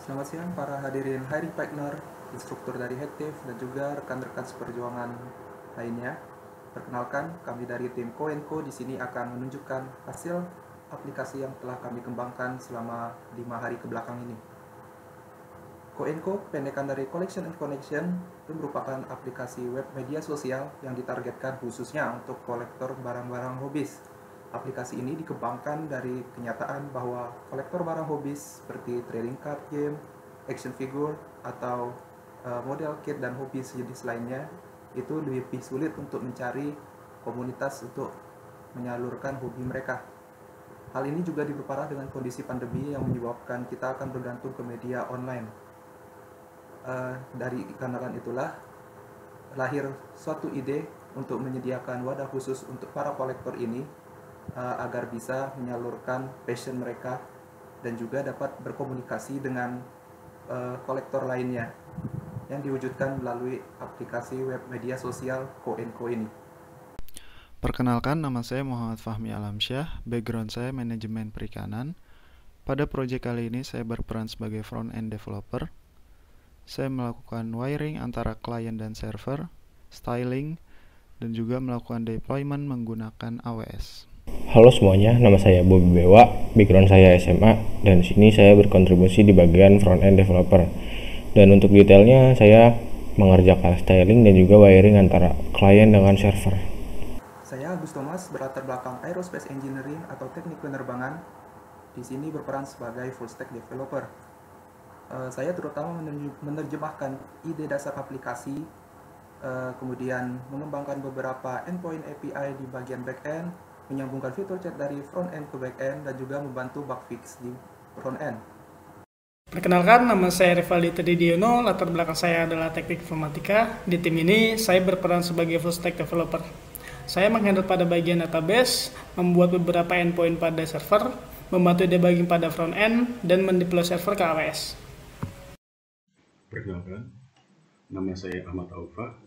Selamat siang para hadirin hiring partner, instruktur dari Hektif, dan juga rekan-rekan seperjuangan lainnya. Perkenalkan, kami dari tim Koenko di sini akan menunjukkan hasil aplikasi yang telah kami kembangkan selama 5 hari kebelakang ini. Koenko, pendekan dari Collection and Connection, itu merupakan aplikasi web media sosial yang ditargetkan khususnya untuk kolektor barang-barang hobis. Aplikasi ini dikembangkan dari kenyataan bahwa kolektor barang hobis seperti trading card game, action figure, atau model kit dan hobi sejenis lainnya itu lebih sulit untuk mencari komunitas untuk menyalurkan hobi mereka. Hal ini juga diperparah dengan kondisi pandemi yang menyebabkan kita akan bergantung ke media online. Dari karenakan itulah lahir suatu ide untuk menyediakan wadah khusus untuk para kolektor ini agar bisa menyalurkan passion mereka dan juga dapat berkomunikasi dengan kolektor lainnya yang diwujudkan melalui aplikasi web media sosial Koenko ini. Perkenalkan, nama saya Muhammad Fahmi Alamsyah, background saya manajemen perikanan. Pada proyek kali ini saya berperan sebagai front-end developer. Saya melakukan wiring antara klien dan server, styling, dan juga melakukan deployment menggunakan AWS. Halo semuanya, nama saya Bobby Bewa, background saya SMA, dan di sini saya berkontribusi di bagian front-end developer. Dan untuk detailnya, saya mengerjakan styling dan juga wiring antara klien dengan server. Saya Agus Thomas, berlatar belakang Aerospace Engineering atau teknik penerbangan. Di sini berperan sebagai full stack developer. Saya terutama menerjemahkan ide dasar aplikasi, kemudian mengembangkan beberapa endpoint API di bagian back-end, menyambungkan fitur chat dari front-end ke back-end, dan juga membantu bug fix di front-end. Perkenalkan, nama saya Rivaldi Tridiono, latar belakang saya adalah teknik informatika. Di tim ini, saya berperan sebagai full stack developer. Saya menghandle pada bagian database, membuat beberapa endpoint pada server, membantu debugging pada front-end, dan mendeploy server ke AWS. Perkenalkan, nama saya Ahmad Aufa,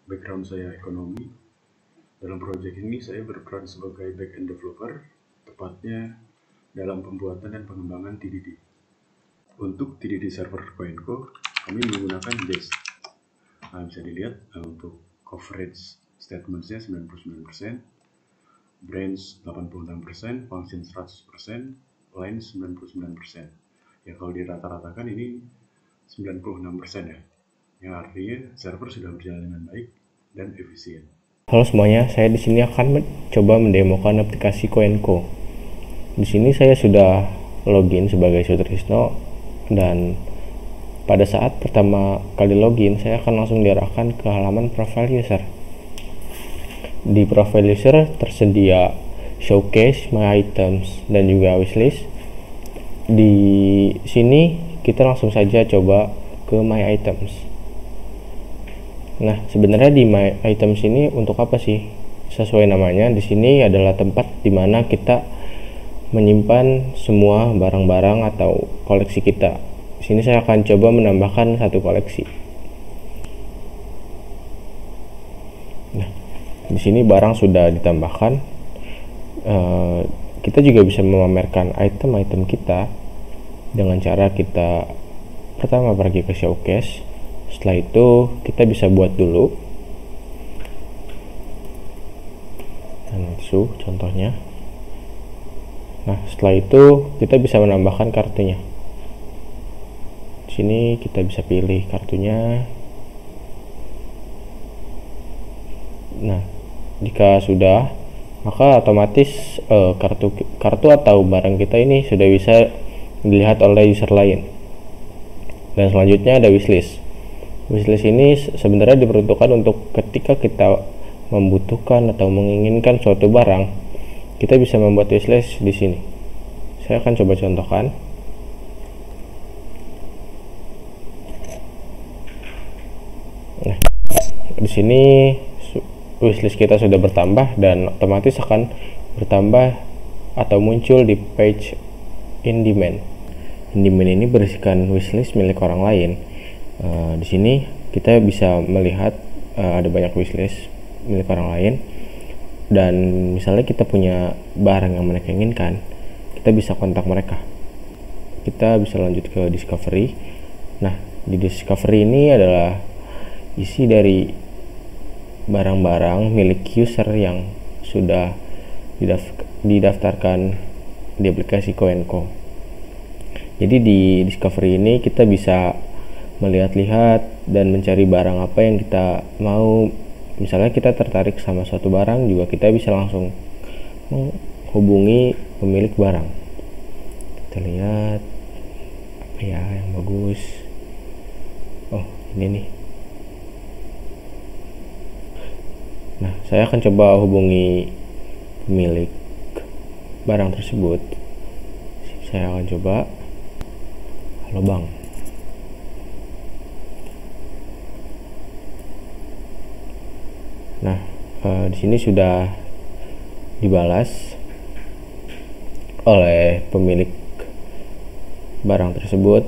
background saya ekonomi. Dalam proyek ini saya berperan sebagai back-end developer, tepatnya dalam pembuatan dan pengembangan TDD. Untuk TDD server Koenko, kami menggunakan Jest. Bisa dilihat untuk coverage statements-nya 99%, branch 86%, function 100%, line 99%. Ya kalau dirata-ratakan ini 96% ya. Yang artinya server sudah berjalan dengan baik dan efisien. Halo semuanya, saya di sini akan mencoba mendemokan aplikasi Koenko. Di sini saya sudah login sebagai Sutrisno, dan pada saat pertama kali login, saya akan langsung diarahkan ke halaman profile user. Di profile user tersedia showcase, my items, dan juga wishlist. Di sini kita langsung saja coba ke my items. Nah, sebenarnya di My Items ini untuk apa sih? Sesuai namanya, di sini adalah tempat di mana kita menyimpan semua barang-barang atau koleksi kita. Di sini saya akan coba menambahkan satu koleksi. Nah, di sini barang sudah ditambahkan. Kita juga bisa memamerkan item-item kita dengan cara kita pertama pergi ke showcase. Setelah itu kita bisa buat dulu Anetsu contohnya. Nah, setelah itu kita bisa menambahkan kartunya. Di sini kita bisa pilih kartunya. Nah, jika sudah, maka otomatis kartu atau barang kita ini sudah bisa dilihat oleh user lain. Dan selanjutnya ada wishlist. Wishlist ini sebenarnya diperuntukkan untuk ketika kita membutuhkan atau menginginkan suatu barang, kita bisa membuat wishlist di sini. Saya akan coba contohkan. Nah, di sini wishlist kita sudah bertambah dan otomatis akan bertambah atau muncul di page in demand. In demand ini berisikan wishlist milik orang lain. Di sini kita bisa melihat ada banyak wishlist milik orang lain, dan misalnya kita punya barang yang mereka inginkan, kita bisa kontak mereka. kita bisa lanjut ke discovery. Nah, di discovery ini adalah isi dari barang-barang milik user yang sudah didaftarkan di aplikasi Koenko. Jadi di discovery ini kita bisa melihat-lihat dan mencari barang apa yang kita mau. Misalnya kita tertarik sama suatu barang, juga kita bisa langsung menghubungi pemilik barang. Kita lihat apa ya yang bagus. Oh, ini nih. Nah, saya akan coba hubungi pemilik barang tersebut. Saya akan coba, halo bang. Nah, di sini sudah dibalas oleh pemilik barang tersebut.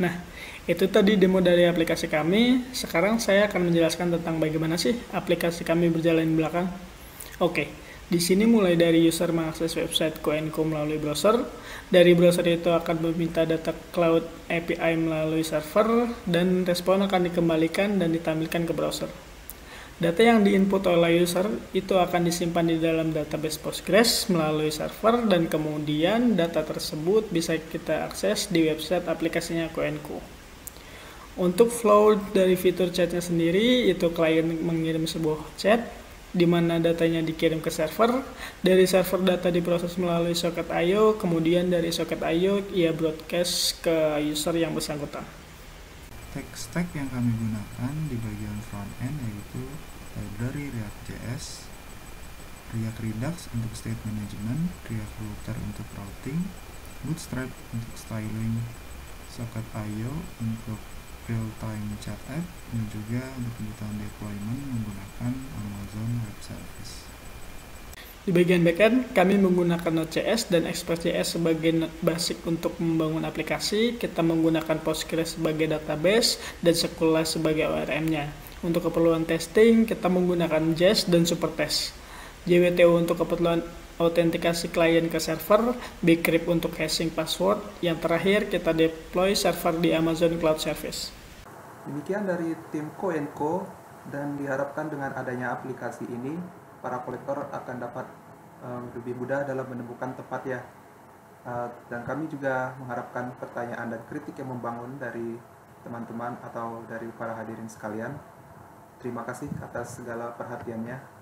Nah, itu tadi demo dari aplikasi kami. Sekarang saya akan menjelaskan tentang bagaimana sih aplikasi kami berjalan di belakang. Oke, di sini mulai dari user mengakses website Koenko melalui browser. Dari browser itu akan meminta data cloud API melalui server, dan respon akan dikembalikan dan ditampilkan ke browser. Data yang diinput oleh user itu akan disimpan di dalam database Postgres melalui server, dan kemudian data tersebut bisa kita akses di website aplikasinya Koenko. Untuk flow dari fitur chatnya sendiri, itu klien mengirim sebuah chat di mana datanya dikirim ke server. Dari server data diproses melalui socket I/O, kemudian dari socket I/O ia broadcast ke user yang bersangkutan. Tech stack yang kami gunakan di bagian front end yaitu library React.js, React Redux untuk state management, React Router untuk routing, Bootstrap untuk styling, socket I/O untuk real-time chat app, dan juga untuk kebutuhan deployment menggunakan Amazon Web Service. Di bagian backend, kami menggunakan Node.js dan Express.js sebagai basic untuk membangun aplikasi. Kita menggunakan Postgres sebagai database dan Sekolah sebagai ORM-nya. Untuk keperluan testing, kita menggunakan Jest dan Supertest. JWTO untuk keperluan autentikasi klien ke server, Bcrypt untuk hashing password. Yang terakhir, kita deploy server di Amazon Cloud Service. Demikian dari tim Koenko, dan diharapkan dengan adanya aplikasi ini, para kolektor akan dapat lebih mudah dalam menemukan tempat ya. Dan kami juga mengharapkan pertanyaan dan kritik yang membangun dari teman-teman atau dari para hadirin sekalian. Terima kasih atas segala perhatiannya.